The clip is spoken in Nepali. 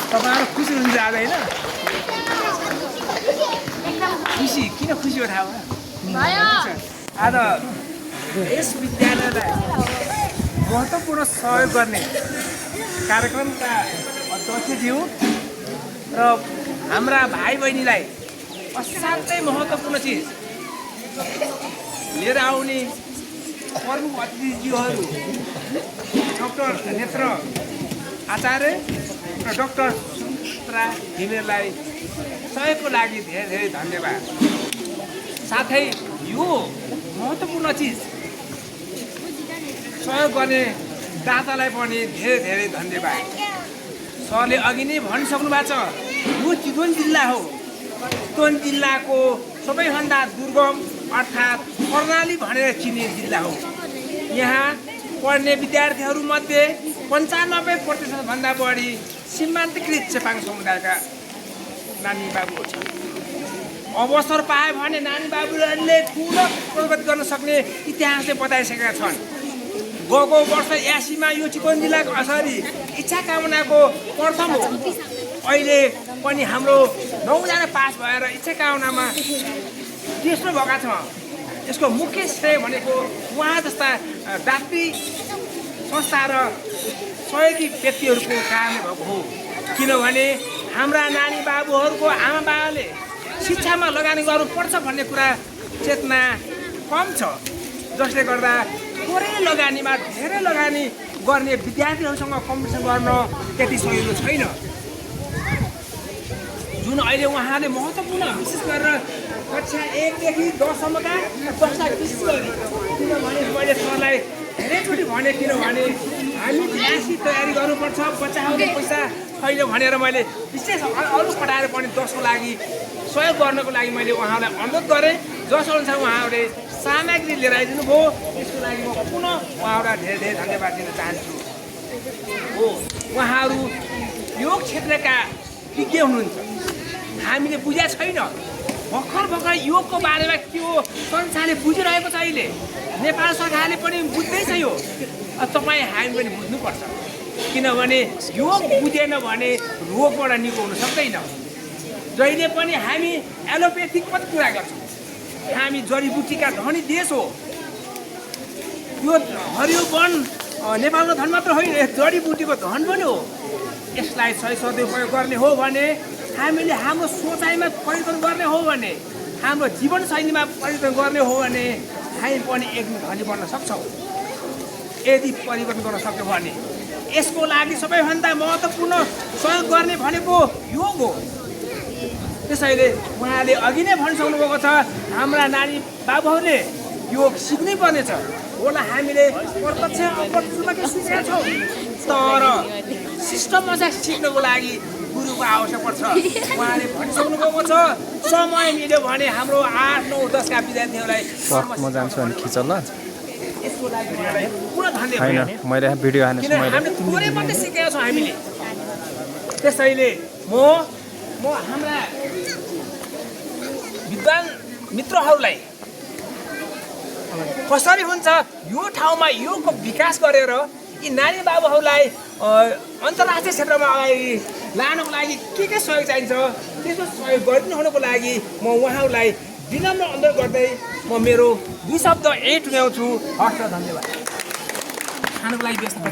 तपाईँहरू खुसी हुनुहुन्छ आज होइन? खुसी किन खुसी हो थाहा भयो? आज यस विद्यालयलाई महत्त्वपूर्ण सहयोग गर्ने कार्यक्रमका अध्यक्षज्यू र हाम्रा भाइ बहिनीलाई असाध्यै महत्त्वपूर्ण चिज लिएर आउने प्रमुख अतिथिज्यूहरू डाक्टर नेत्र आचार्य र डाक्टर सुमित्रा घिमिरेलाई सहयोगको लागि धेरै धेरै धन्यवाद। साथै यो महत्त्वपूर्ण चिज सहयोग गर्ने दातालाई पनि धेरै धेरै धन्यवाद। सरले अघि नै भनिसक्नु भएको छ, यो चितवन जिल्ला हो। चितवन जिल्लाको सबैभन्दा दुर्गम अर्थात् कर्णाली भनेर चिनिने जिल्ला हो। यहाँ पढ्ने विद्यार्थीहरूमध्ये 95% भन्दा बढी सीमान्तकृत चेपाङ समुदायका नानी बाबुहरू छन्। अवसर पाए भने नानी बाबुहरूले ठुलो प्रगति गर्न सक्ने इतिहासले बताइसकेका छन्। गएको वर्ष 80मा यो चितवन जिल्लाको असरी इच्छा कामनाको प्रथम हो। अहिले पनि हाम्रो 9 जना पास भएर इच्छा कामनामा तेस्रो भएका छौँ। यसको मुख्य श्रेय भनेको उहाँ जस्ता डाक्टरी संस्था र सहयोगी व्यक्तिहरूको कारणले भएको हो। किनभने हाम्रा नानी बाबुहरूको आमा बाबाले शिक्षामा लगानी गर्नुपर्छ भन्ने कुरा चेतना कम छ, जसले गर्दा थोरै लगानीमा धेरै लगानी गर्ने विद्यार्थीहरूसँग कम्पिटिसन गर्न त्यति सजिलो छैन। जुन अहिले उहाँले महत्त्वपूर्ण विशेष गरेर कक्षा 1 देखि 10 सम्मका कक्षा विशेष गरी, किनभने मैले सरलाई धेरैचोटि भने, किनभने हामी एसी तयारी गर्नुपर्छ, बच्चाहरूले पैसा छैन भनेर मैले विशेष अरू पठाएर पनि 10को लागि सहयोग गर्नको लागि मैले उहाँलाई अनुरोध गरेँ। जसअनुसार उहाँहरूले सामग्री लिएर आइदिनु भयो। त्यसको लागि म पुनः उहाँहरूलाई धेरै धेरै धन्यवाद दिन चाहन्छु। हो, उहाँहरू यो क्षेत्रका विज्ञ हुनुहुन्छ। हामीले बुझेको छैन। भर्खर योगको बारेमा के हो संसारले बुझिरहेको छ। अहिले नेपाल सरकारले पनि बुझ्दैछ यो। तपाईँ हामी पनि बुझ्नुपर्छ, किनभने योग बुझेन भने रोगबाट निको हुन सक्दैन। जहिले पनि हामी एलोपेथिक पनि कुरा गर्छौँ। हामी जडीबुटीका धनी देश हो। यो हरियो वन नेपालको धन मात्र होइन, जडीबुटीको धन पनि हो। यसलाई सही सदुपयोग गर्ने हो भने, हामीले हाम्रो सोचाइमा परिवर्तन गर्ने हो भने, हाम्रो जीवनशैलीमा परिवर्तन गर्ने हो भने हामी पनि एक धनी बन्न सक्छौँ। यदि परिवर्तन गर्न सक्यो भने यसको लागि सबैभन्दा महत्त्वपूर्ण सहयोग गर्ने भनेको योग हो। त्यसैले उहाँले अघि नै भनिसक्नु भएको छ, हाम्रा नानी बाबुहरूले योग सिक्नै पर्नेछ। होला हामीले प्रत्यक्ष अप्रत्यक्षमा सिकेका छौँ, तर सिस्टममा चाहिँ सिक्नको लागि गुरुको आवश्यक पर्छ। उहाँले भनिसक्नु भएको छ, समय मिल्यो भने हाम्रो 8, 9, 10 का विद्यार्थीहरूलाई म जान्छु अनि खिच ल। यसको लागि पुरा धन्यवाद। मैले भिडियो हाल्ने छु। हामीले थोरै मात्रै सिकेका छौँ हामीले। त्यसैले म हाम्रा विद्वान मित्रहरूलाई कसरी हुन्छ यो ठाउँमा योगको विकास गरेर यी नानी बाबुहरूलाई अन्तर्राष्ट्रिय क्षेत्रमा अगाडि लानको लागि के सहयोग चाहिन्छ त्यसको सहयोग गरिदिनु हुनको लागि म उहाँहरूलाई विनम्र अनुरोध गर्दै म मेरो 2 शब्द यही टुङ्ग्याउँछु। हस्, धन्यवाद। खानको लागि व्यस्त